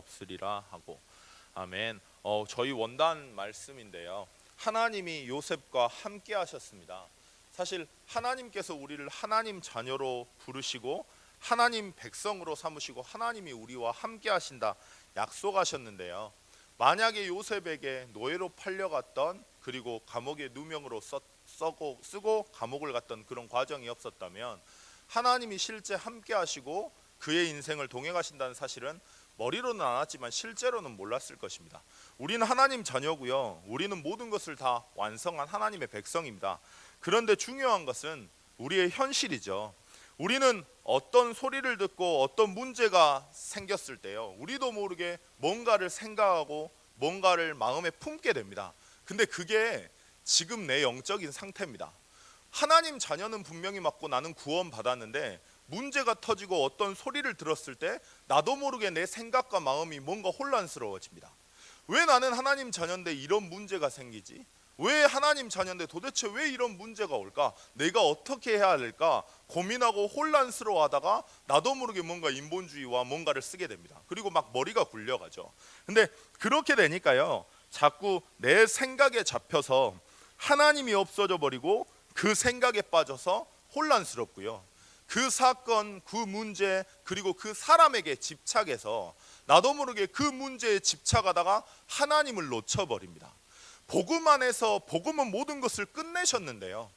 없으리라 하고. 아멘. 저희 원단 말씀인데요, 하나님이 요셉과 함께 하셨습니다. 사실 하나님께서 우리를 하나님 자녀로 부르시고 하나님 백성으로 삼으시고 하나님이 우리와 함께 하신다 약속하셨는데요, 만약에 요셉에게 노예로 팔려갔던, 그리고 감옥에 누명으로 쓰고 감옥을 갔던 그런 과정이 없었다면, 하나님이 실제 함께 하시고 그의 인생을 동해 가신다는 사실은 머리로는 알았지만 실제로는 몰랐을 것입니다. 우리는 하나님 자녀고요, 우리는 모든 것을 다 완성한 하나님의 백성입니다. 그런데 중요한 것은 우리의 현실이죠. 우리는 어떤 소리를 듣고 어떤 문제가 생겼을 때요, 우리도 모르게 뭔가를 생각하고 뭔가를 마음에 품게 됩니다. 근데 그게 지금 내 영적인 상태입니다. 하나님 자녀는 분명히 맞고 나는 구원 받았는데, 문제가 터지고 어떤 소리를 들었을 때 나도 모르게 내 생각과 마음이 뭔가 혼란스러워집니다. 왜 나는 하나님 자녀인데 이런 문제가 생기지? 왜 하나님 자녀인데 도대체 왜 이런 문제가 올까? 내가 어떻게 해야 할까? 고민하고 혼란스러워하다가 나도 모르게 뭔가 인본주의와 뭔가를 쓰게 됩니다. 그리고 막 머리가 굴려가죠. 근데 그렇게 되니까요, 자꾸 내 생각에 잡혀서 하나님이 없어져 버리고 그 생각에 빠져서 혼란스럽고요, 그 사건, 그 문제, 그리고 그 사람에게 집착해서 나도 모르게 그 문제에 집착하다가 하나님을 놓쳐버립니다. 복음 안에서, 복음은 모든 것을 끝내셨는데요,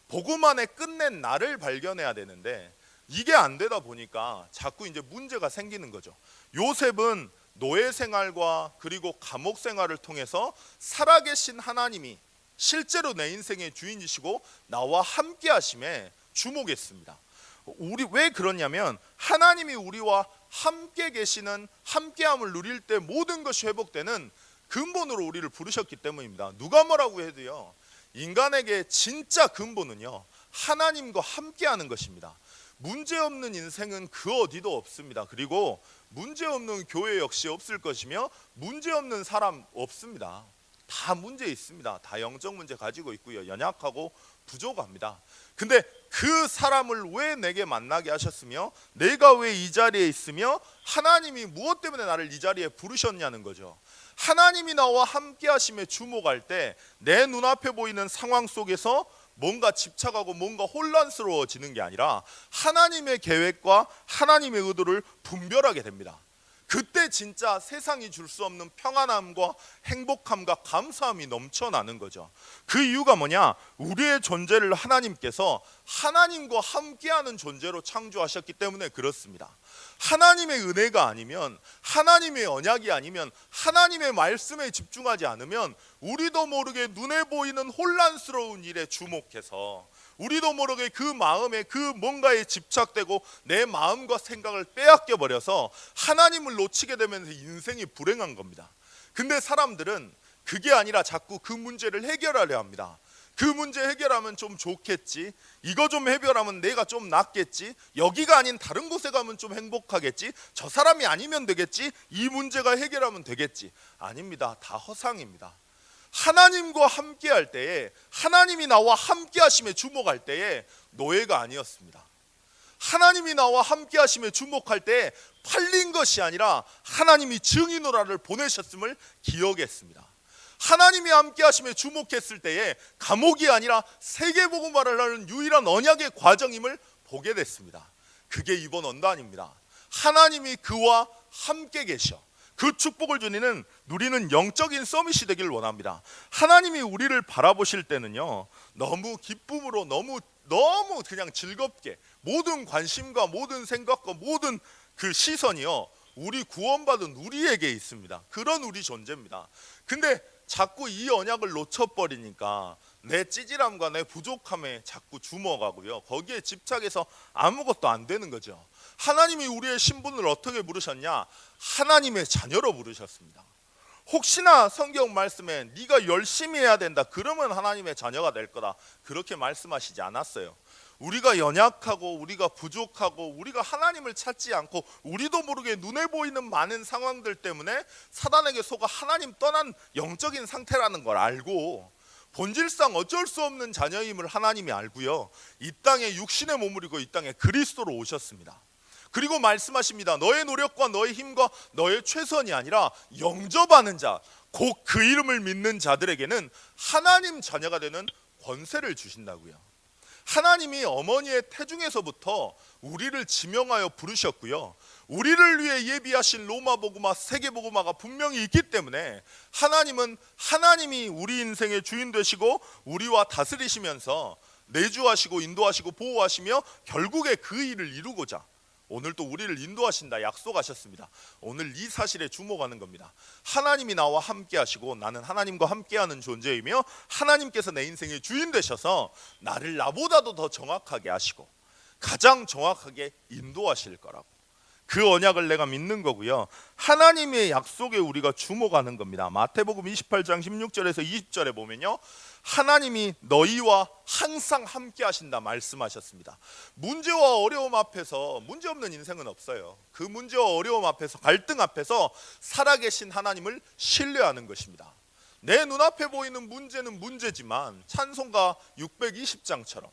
복음 안에 끝낸 나를 발견해야 되는데 이게 안 되다 보니까 자꾸 이제 문제가 생기는 거죠. 요셉은 노예 생활과 그리고 감옥 생활을 통해서 살아계신 하나님이 실제로 내 인생의 주인이시고 나와 함께 하심에 주목했습니다. 우리 왜 그러냐면, 하나님이 우리와 함께 계시는, 함께함을 누릴 때 모든 것이 회복되는 근본으로 우리를 부르셨기 때문입니다. 누가 뭐라고 해도요, 인간에게 진짜 근본은요, 하나님과 함께하는 것입니다. 문제없는 인생은 그 어디도 없습니다. 그리고 문제없는 교회 역시 없을 것이며 문제없는 사람 없습니다. 다 문제 있습니다. 다 영적 문제 가지고 있고요, 연약하고 부족합니다. 근데 그 사람을 왜 내게 만나게 하셨으며 내가 왜 이 자리에 있으며 하나님이 무엇 때문에 나를 이 자리에 부르셨냐는 거죠. 하나님이 나와 함께 하심에 주목할 때 내 눈앞에 보이는 상황 속에서 뭔가 집착하고 뭔가 혼란스러워지는 게 아니라 하나님의 계획과 하나님의 의도를 분별하게 됩니다. 그때 진짜 세상이 줄 수 없는 평안함과 행복함과 감사함이 넘쳐나는 거죠. 그 이유가 뭐냐? 우리의 존재를 하나님께서 하나님과 함께하는 존재로 창조하셨기 때문에 그렇습니다. 하나님의 은혜가 아니면, 하나님의 언약이 아니면, 하나님의 말씀에 집중하지 않으면 우리도 모르게 눈에 보이는 혼란스러운 일에 주목해서 우리도 모르게 그 마음에 그 뭔가에 집착되고 내 마음과 생각을 빼앗겨 버려서 하나님을 놓치게 되면서 인생이 불행한 겁니다. 근데 사람들은 그게 아니라 자꾸 그 문제를 해결하려 합니다. 그 문제 해결하면 좀 좋겠지, 이거 좀 해결하면 내가 좀 낫겠지, 여기가 아닌 다른 곳에 가면 좀 행복하겠지, 저 사람이 아니면 되겠지, 이 문제가 해결하면 되겠지. 아닙니다. 다 허상입니다. 하나님과 함께 할 때에, 하나님이 나와 함께 하심에 주목할 때에 노예가 아니었습니다. 하나님이 나와 함께 하심에 주목할 때에 팔린 것이 아니라 하나님이 증인으로를 보내셨음을 기억했습니다. 하나님이 함께 하심에 주목했을 때에 감옥이 아니라 세계복음화를 하는 유일한 언약의 과정임을 보게 됐습니다. 그게 이번 원단입니다. 하나님이 그와 함께 계셔 그 축복을 누리는 영적인 서밋이 되길 원합니다. 하나님이 우리를 바라보실 때는요, 너무 기쁨으로 너무 그냥 즐겁게 모든 관심과 모든 생각과 모든 그 시선이요, 우리 구원받은 우리에게 있습니다. 그런 우리 존재입니다. 근데 자꾸 이 언약을 놓쳐버리니까 내 찌질함과 내 부족함에 자꾸 주목하고요, 거기에 집착해서 아무것도 안 되는 거죠. 하나님이 우리의 신분을 어떻게 부르셨냐? 하나님의 자녀로 부르셨습니다. 혹시나 성경 말씀에 네가 열심히 해야 된다, 그러면 하나님의 자녀가 될 거다, 그렇게 말씀하시지 않았어요. 우리가 연약하고 우리가 부족하고 우리가 하나님을 찾지 않고 우리도 모르게 눈에 보이는 많은 상황들 때문에 사단에게 속아 하나님 떠난 영적인 상태라는 걸 알고, 본질상 어쩔 수 없는 자녀임을 하나님이 알고요, 이 땅에 육신의 몸을 입고 이 땅에 그리스도로 오셨습니다. 그리고 말씀하십니다. 너의 노력과 너의 힘과 너의 최선이 아니라 영접하는 자, 곧 그 이름을 믿는 자들에게는 하나님 자녀가 되는 권세를 주신다고요. 하나님이 어머니의 태중에서부터 우리를 지명하여 부르셨고요. 우리를 위해 예비하신 로마복음화, 세계복음화가 분명히 있기 때문에 하나님은 하나님이 우리 인생의 주인 되시고 우리와 다스리시면서 내주하시고 인도하시고 보호하시며 결국에 그 일을 이루고자 오늘 또 우리를 인도하신다 약속하셨습니다. 오늘 이 사실에 주목하는 겁니다. 하나님이 나와 함께 하시고 나는 하나님과 함께하는 존재이며 하나님께서 내 인생의 주인 되셔서 나를 나보다도 더 정확하게 하시고 가장 정확하게 인도하실 거라고, 그 언약을 내가 믿는 거고요. 하나님의 약속에 우리가 주목하는 겁니다. 마태복음 28장 16절에서 20절에 보면요, 하나님이 너희와 항상 함께 하신다 말씀하셨습니다. 문제와 어려움 앞에서, 문제없는 인생은 없어요. 그 문제와 어려움 앞에서, 갈등 앞에서 살아계신 하나님을 신뢰하는 것입니다. 내 눈앞에 보이는 문제는 문제지만 찬송가 620장처럼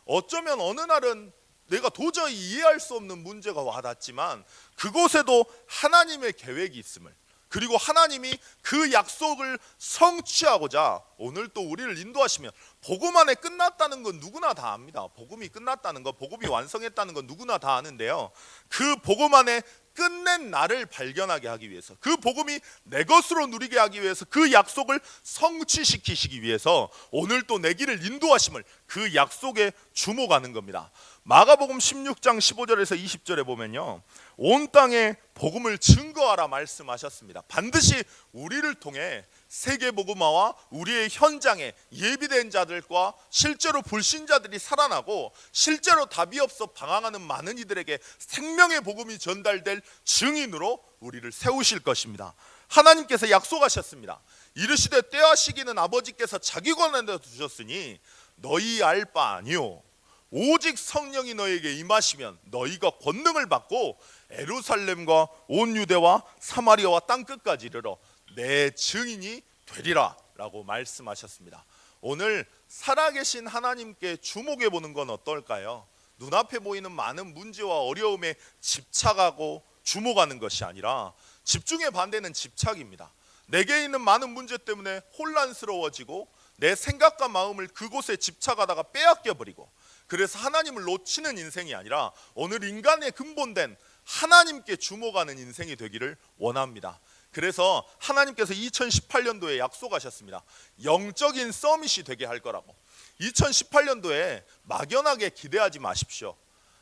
어쩌면 어느 날은 내가 도저히 이해할 수 없는 문제가 와닿지만 그곳에도 하나님의 계획이 있음을, 그리고 하나님이 그 약속을 성취하고자 오늘 또 우리를 인도하시면, 복음 안에 끝났다는 건 누구나 다 압니다. 복음이 끝났다는 거, 복음이 완성했다는 건 누구나 다 아는데요, 그 복음 안에 끝낸 나를 발견하게 하기 위해서, 그 복음이 내 것으로 누리게 하기 위해서, 그 약속을 성취시키시기 위해서 오늘 또 내 길을 인도하심을, 그 약속에 주목하는 겁니다. 마가복음 16장 15절에서 20절에 보면요, 온 땅에 복음을 증거하라 말씀하셨습니다. 반드시 우리를 통해 세계복음화와 우리의 현장에 예비된 자들과 실제로 불신자들이 살아나고 실제로 답이 없어 방황하는 많은 이들에게 생명의 복음이 전달될 증인으로 우리를 세우실 것입니다. 하나님께서 약속하셨습니다. 이르시되 때와 시기는 아버지께서 자기 권한에 두셨으니 너희 알 바 아니요 오직 성령이 너에게 임하시면 너희가 권능을 받고 예루살렘과 온 유대와 사마리아와 땅끝까지 이르러 내 증인이 되리라 라고 말씀하셨습니다. 오늘 살아계신 하나님께 주목해 보는 건 어떨까요? 눈앞에 보이는 많은 문제와 어려움에 집착하고 주목하는 것이 아니라, 집중의 반대는 집착입니다. 내게 있는 많은 문제 때문에 혼란스러워지고 내 생각과 마음을 그곳에 집착하다가 빼앗겨 버리고, 그래서 하나님을 놓치는 인생이 아니라 오늘 인간의 근본된 하나님께 주목하는 인생이 되기를 원합니다. 그래서 하나님께서 2018년도에 약속하셨습니다. 영적인 서밋이 되게 할 거라고. 2018년도에 막연하게 기대하지 마십시오.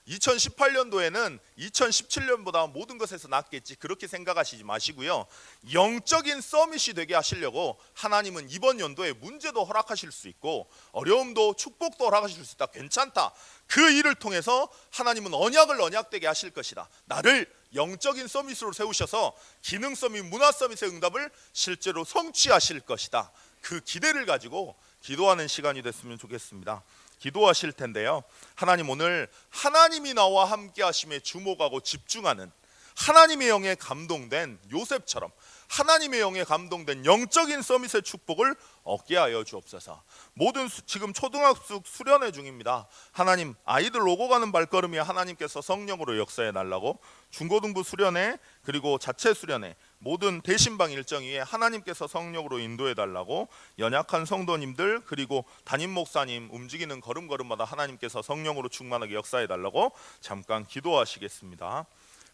2018년도에는 2017년보다 모든 것에서 낫겠지, 그렇게 생각하시지 마시고요, 영적인 서밋이 되게 하시려고 하나님은 이번 연도에 문제도 허락하실 수 있고 어려움도 축복도 허락하실 수 있다. 괜찮다. 그 일을 통해서 하나님은 언약을 언약되게 하실 것이다. 나를 영적인 서밋으로 세우셔서 기능 서밋, 문화 서밋의 응답을 실제로 성취하실 것이다. 그 기대를 가지고 기도하는 시간이 됐으면 좋겠습니다. 기도하실 텐데요, 하나님, 오늘 하나님이 나와 함께 하심에 주목하고 집중하는, 하나님의 영에 감동된 요셉처럼 하나님의 영에 감동된 영적인 서밋의 축복을 얻게 하여 주옵소서. 모든 지금 초등학생 수련회 중입니다. 하나님, 아이들 오고 가는 발걸음이 하나님께서 성령으로 역사해 달라고, 중고등부 수련회 그리고 자체 수련회 모든 대신방 일정 위에 하나님께서 성령으로 인도해 달라고, 연약한 성도님들 그리고 담임 목사님 움직이는 걸음걸음마다 하나님께서 성령으로 충만하게 역사해 달라고 잠깐 기도하시겠습니다.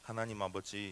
하나님 아버지,